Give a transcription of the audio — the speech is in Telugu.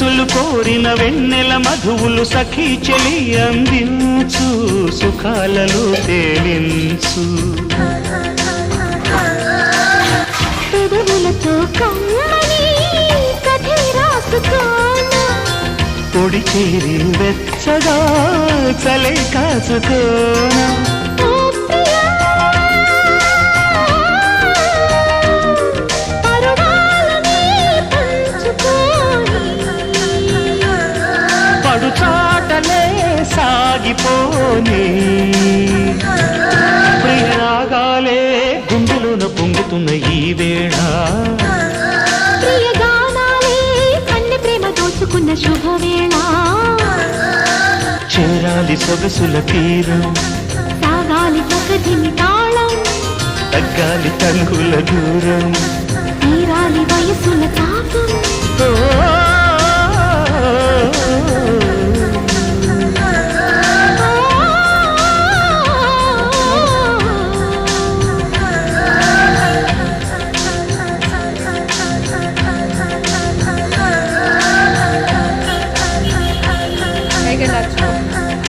మనసులు కోరిన వెన్నెల మధువులు సఖీ చెలి అందించు సుఖాలలో తేలించు పెదవులతో కమ్మని కథ రాసుకోనా పొడి చేరి వెచ్చగా చలే కాచుకోనా పడుచాటలే సాగిపోని ప్రియరాగాలే గుండెలోన పొంగుతున్న ఈ వేళ ప్రియగానాలే కన్నె ప్రేమ దోచుకున్న శుభవేళ చేరాలి సొగసుల తీరం సాగాలి ప్రకృతిని తాళం తగ్గాలి తంగుల దూరం